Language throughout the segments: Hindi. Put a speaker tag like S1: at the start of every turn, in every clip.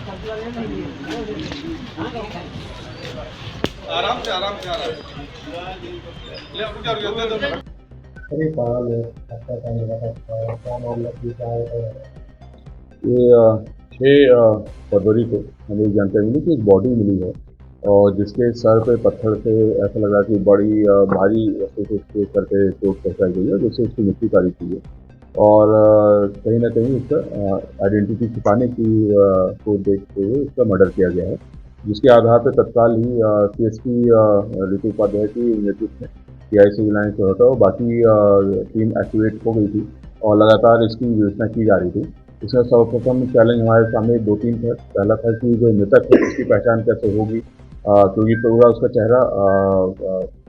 S1: आराम से आराम से आराम ले रुक जा रुक जा
S2: अरे कहाँ में अच्छा काम लगा था क्या मामला थी क्या है।
S3: ये 6 फरवरी को हमें एक जानकारी मिली कि एक बॉडी मिली है और जिसके सर पे पत्थर से ऐसा लगा कि बड़ी भारी वस्तु से उसके सर पे चोट पहुंचाई गई है जिससे उसकी मृत्यु तारीख हुई है। और कहीं ना कहीं उसका आइडेंटिटी छिपाने की को देखते हुए उसका मर्डर किया गया है, जिसके आधार पर तत्काल ही CSP ऋतु उपाध्याय की नेतृत्व में PI सिविल लाइन से होता और बाकी टीम एक्टिवेट हो गई थी और लगातार इसकी विवेचना की जा रही थी। इसमें सर्वप्रथम चैलेंज हमारे सामने 2-3 था। पहला था कि जो मृतक है उसकी पहचान कैसे होगी, क्योंकि पूरा उसका चेहरा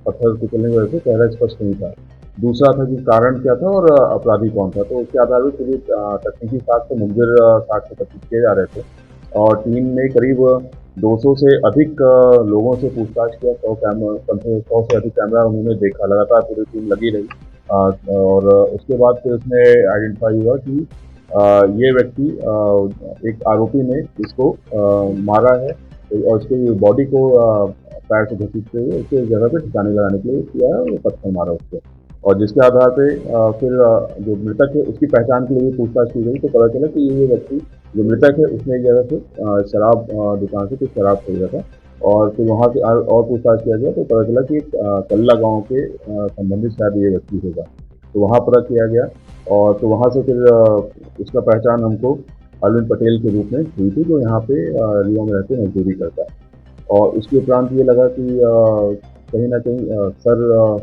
S3: पत्थर कुचलने की वजह से चेहरा स्पष्ट नहीं था। दूसरा था कि कारण क्या था और अपराधी कौन था। तो उसके आधार पर पूरी तकनीकी साक्ष्य मुखबिर साक्ष्य एकत्रित किए जा रहे थे और टीम ने करीब 200 से अधिक लोगों से पूछताछ किया। 100 से अधिक कैमरा उन्होंने देखा, लगातार पूरी टीम लगी रही और उसके बाद फिर उसमें आइडेंटिफाई हुआ कि ये व्यक्ति एक आरोपी ने इसको मारा है और उसकी बॉडी को पैर से घसीटते हुए उसके जगह पे ठिकाने लगाने के लिए किया है और पत्थर मारा उसको। और जिसके आधार पे फिर जो मृतक है उसकी पहचान के लिए भी पूछताछ की गई तो पता चला कि ये व्यक्ति जो मृतक है उसने एक जगह से शराब दुकान से कुछ शराब खरीदा था और फिर वहाँ से और पूछताछ किया गया तो पता चला कि कल्ला गांव के संबंधित शायद ये व्यक्ति होगा। तो वहाँ पता किया गया और तो वहाँ से फिर उसका पहचान हमको अरविंद पटेल के रूप में हुई थी, जो यहाँ पे रीवा में रहते मजदूरी करता है। और उसके उपरांत ये लगा कि कहीं ना कहीं सर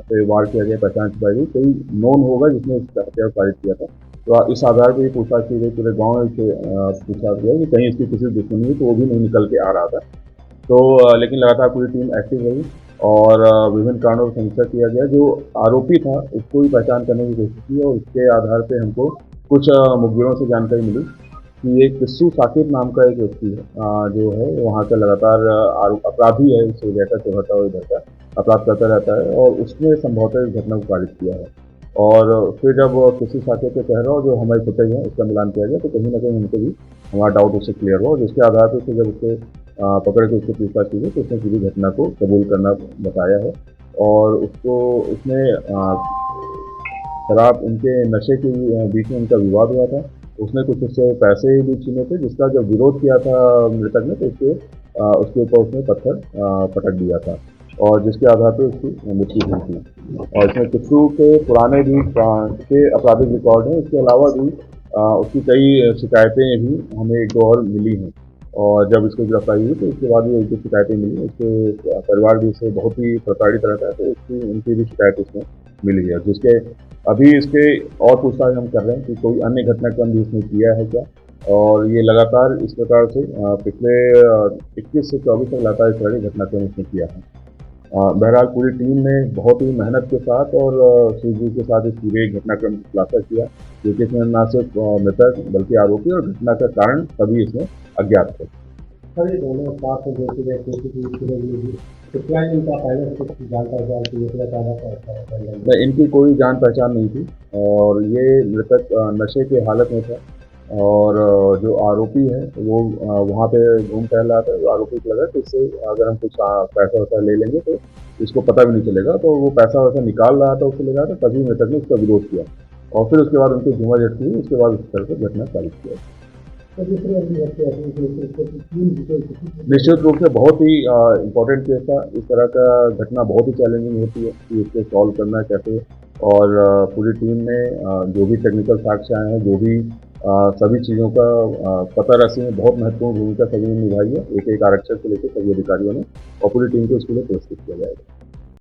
S3: पे वार किया गया, पहचान छुपाई गई, कोई नोन होगा जिसने इस हत्या को कारित किया था। तो इस आधार पर पूछताछ की गई, पूरे गाँव से पूछा गया कि कहीं इसकी किसी दुश्मनी हुई, तो वो भी नहीं निकल के आ रहा था। तो लेकिन लगातार पूरी टीम एक्टिव रही और विभिन्न कारणों पर समीक्षा किया गया। जो आरोपी था उसको भी पहचान करने की कोशिश की और उसके आधार पे हमको कुछ मुखबिरों से जानकारी मिली कि एक किस्सू साकिब नाम का एक व्यक्ति है, जो है वहाँ का लगातार अपराधी है, इस एरिया का चौहटा और इधर का अपराध करता रहता है और उसने संभवतः इस घटना को कारित किया है। और फिर जब किसी साकिब के चेहरा और जो हमारी फुटेज है उसका मिलान किया गया तो कहीं ना कहीं हमको भी हमारा डाउट उससे क्लियर हुआ और जिसके आधार पर फिर जब उसके पकड़ के उसको पूछताछ की गई तो उसने पूरी घटना को कबूल करना बताया है और उसको उसने शराब उनके नशे के बीच में उनका विवाद हुआ था। उसने कुछ उससे पैसे भी छीने थे जिसका जब विरोध किया था मृतक ने तो उसके ऊपर उसने पत्थर पटक दिया था और जिसके आधार पर उसकी मृत्यु हुई थी। और इसमें किस्सू के पुराने भी के आपराधिक रिकॉर्ड हैं। इसके अलावा भी उसकी कई शिकायतें भी हमें 1-2 और मिली हैं और जब इसको गिरफ्तारी हुई तो उसके बाद भी उनकी शिकायतें मिली। उसके परिवार भी इससे बहुत ही प्रताड़ित रहता है तो उनकी भी शिकायत उसमें मिली है, जिसके अभी इसके और पूछताछ हम कर रहे हैं कि कोई अन्य घटनाक्रम भी इसने किया है क्या। और ये लगातार इस प्रकार से पिछले 21 से 24 तक लगातार इस तरह के घटनाक्रम इसने किया है। बहरहाल पूरी टीम ने बहुत ही मेहनत के साथ और सूझबूझ के साथ इस पूरे घटनाक्रम का खुलासा किया, क्योंकि इसमें न सिर्फ मृतक बल्कि आरोपी और घटना का कारण सभी इसमें अज्ञात थे।
S2: सर ये दोनों साथ में जोड़ते गए कितना इनका पहले से कुछ जान पहचान की
S3: नहीं, इनकी कोई जान पहचान नहीं थी और ये मृतक नशे की हालत में था और जो आरोपी है वो वहाँ पे घूम टहल रहा था। जो आरोपी को लगा कि इससे अगर हम कुछ पैसा वैसा ले लेंगे तो इसको पता भी नहीं चलेगा, तो वो पैसा वैसा निकाल रहा था, उसको लगा था, तभी मृतक ने उसका विरोध किया और फिर उसके बाद उनकी झूमाझटकी हुई। उसके बाद उस तरह से घटना कारित किया। निश्चित रूप से बहुत ही इम्पोर्टेंट केस था। इस तरह का घटना बहुत ही चैलेंजिंग होती है कि इसको सॉल्व करना कैसे। और पूरी टीम ने जो भी टेक्निकल साक्ष्य आए हैं, जो भी सभी चीज़ों का पता रसी में बहुत महत्वपूर्ण भूमिका सभी ने निभाई है, एक एक आरक्षक से लेकर सभी अधिकारियों ने, और पूरी टीम को इसके लिए पुरस्कृत किया जाएगा।